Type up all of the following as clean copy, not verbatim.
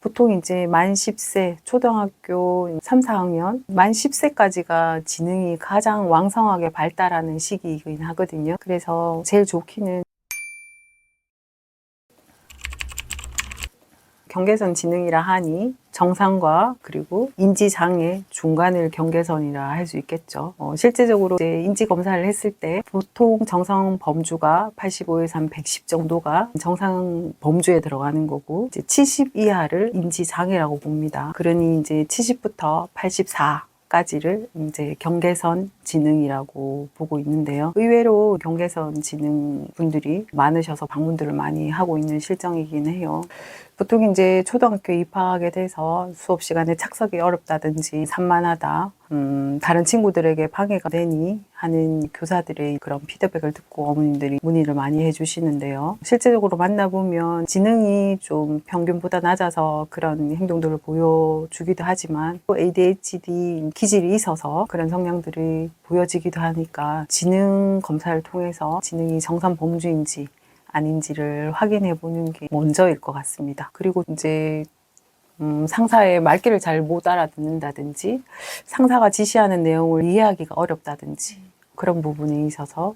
보통 이제 만 10세, 초등학교 3, 4학년, 만 10세까지가 지능이 가장 왕성하게 발달하는 시기이긴 하거든요. 그래서 제일 좋기는 경계선 지능이라 하니 정상과 그리고 인지장애 중간을 경계선이라 할 수 있겠죠. 실제적으로 이제 인지검사를 했을 때 보통 정상 범주가 85에서 한 110 정도가 정상 범주에 들어가는 거고, 이제 70 이하를 인지장애라고 봅니다. 그러니 이제 70부터 84 까지를 이제 경계선 지능이라고 보고 있는데요. 의외로 경계선 지능 분들이 많으셔서 방문들을 많이 하고 있는 실정이긴 해요. 보통 이제 초등학교 입학하게 돼서 수업 시간에 착석이 어렵다든지 산만하다, 다른 친구들에게 방해가 되니 하는 교사들의 그런 피드백을 듣고 어머님들이 문의를 많이 해주시는데요. 실제적으로 만나보면 지능이 좀 평균보다 낮아서 그런 행동들을 보여주기도 하지만 또 ADHD 기질이 있어서 그런 성향들이 보여지기도 하니까 지능 검사를 통해서 지능이 정상 범주인지 아닌지를 확인해 보는 게 먼저일 것 같습니다. 그리고 이제 상사의 말귀를 잘 못 알아듣는다든지 상사가 지시하는 내용을 이해하기가 어렵다든지 그런 부분에 있어서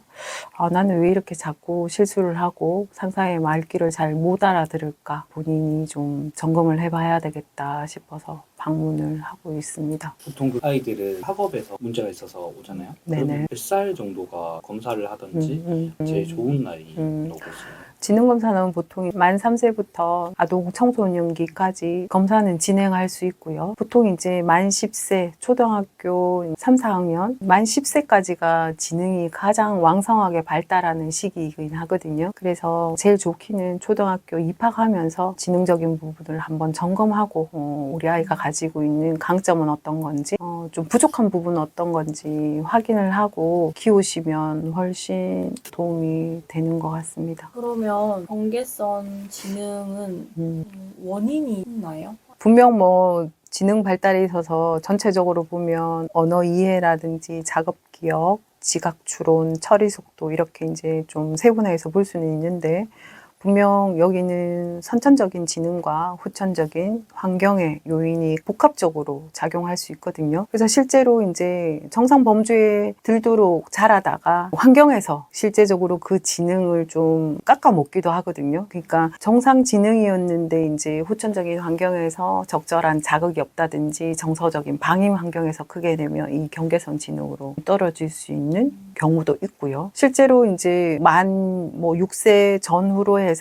나는 왜 이렇게 자꾸 실수를 하고 상사의 말귀를 잘 못 알아들을까, 본인이 좀 점검을 해봐야 되겠다 싶어서 방문을 하고 있습니다. 보통 그 아이들은 학업에서 문제가 있어서 오잖아요. 그러면 몇 살 정도가 검사를 하든지 제일 좋은 나이라고 보시나요? 지능검사는 보통 만 3세부터 아동 청소년기까지 검사는 진행할 수 있고요. 보통 이제 만 10세, 초등학교 3, 4학년, 만 10세까지가 지능이 가장 왕성하게 발달하는 시기이긴 하거든요. 그래서 제일 좋기는 초등학교 입학하면서 지능적인 부분을 한번 점검하고 우리 아이가 가지고 있는 강점은 어떤 건지, 좀 부족한 부분은 어떤 건지 확인을 하고 키우시면 훨씬 도움이 되는 것 같습니다. 그러면 경계선 지능은 원인이 있나요? 분명 뭐 지능 발달에 있어서 전체적으로 보면 언어 이해라든지 작업 기억, 지각 추론, 처리 속도 이렇게 이제 좀 세분화해서 볼 수는 있는데, 분명 여기는 선천적인 지능과 후천적인 환경의 요인이 복합적으로 작용할 수 있거든요. 그래서 실제로 이제 정상 범주에 들도록 자라다가 환경에서 실제적으로 그 지능을 좀 깎아먹기도 하거든요. 그러니까 정상 지능이었는데 이제 후천적인 환경에서 적절한 자극이 없다든지 정서적인 방임 환경에서 크게 되면 이 경계선 지능으로 떨어질 수 있는 경우도 있고요. 실제로 이제 만 6세 전후로 해서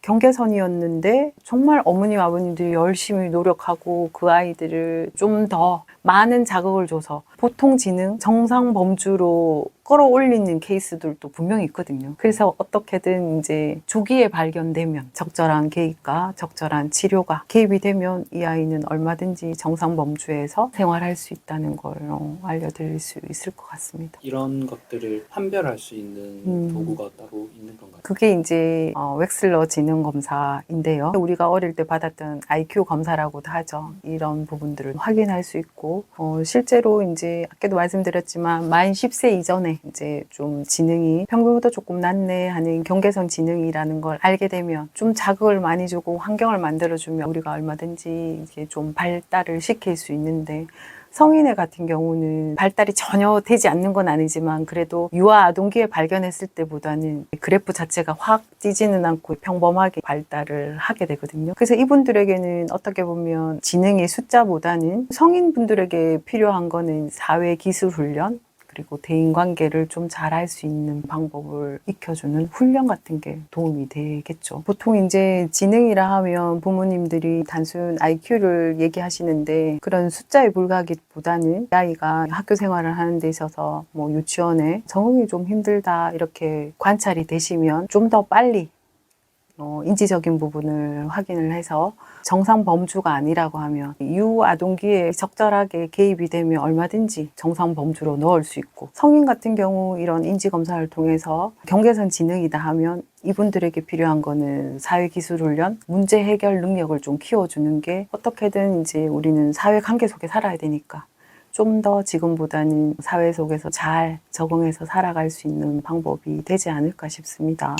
경계선이었는데 정말 어머니 아버님들이 열심히 노력하고 그 아이들을 좀 더 많은 자극을 줘서 보통 지능 정상 범주로 끌어올리는 케이스들도 분명히 있거든요. 그래서 어떻게든 이제 조기에 발견되면 적절한 개입과 적절한 치료가 개입이 되면 이 아이는 얼마든지 정상 범주에서 생활할 수 있다는 걸 알려드릴 수 있을 것 같습니다. 이런 것들을 판별할 수 있는 도구가 따로 있는 건가요? 그게 이제 웩슬러 지능 검사인데요. 우리가 어릴 때 받았던 IQ 검사라고도 하죠. 이런 부분들을 확인할 수 있고, 실제로 이제 아까도 말씀드렸지만 만 10세 이전에 이제 좀 지능이 평균보다 조금 낮네 하는 경계선 지능이라는 걸 알게 되면 좀 자극을 많이 주고 환경을 만들어주면 우리가 얼마든지 이게 좀 발달을 시킬 수 있는데, 성인의 같은 경우는 발달이 전혀 되지 않는 건 아니지만 그래도 유아 아동기에 발견했을 때보다는 그래프 자체가 확 뛰지는 않고 평범하게 발달을 하게 되거든요. 그래서 이분들에게는 어떻게 보면 지능의 숫자보다는 성인분들에게 필요한 거는 사회기술훈련, 그리고 대인관계를 좀 잘할 수 있는 방법을 익혀주는 훈련 같은 게 도움이 되겠죠. 보통 이제 지능이라 하면 부모님들이 단순 IQ를 얘기하시는데 그런 숫자에 불과하기보다는 아이가 학교 생활을 하는 데 있어서 뭐 유치원에 적응이 좀 힘들다 이렇게 관찰이 되시면 좀 더 빨리 인지적인 부분을 확인을 해서 정상 범주가 아니라고 하면 유아동기에 적절하게 개입이 되면 얼마든지 정상 범주로 넣을 수 있고, 성인 같은 경우 이런 인지검사를 통해서 경계선 지능이다 하면 이분들에게 필요한 거는 사회기술훈련, 문제 해결 능력을 좀 키워주는 게, 어떻게든 이제 우리는 사회관계 속에 살아야 되니까 좀 더 지금보다는 사회 속에서 잘 적응해서 살아갈 수 있는 방법이 되지 않을까 싶습니다.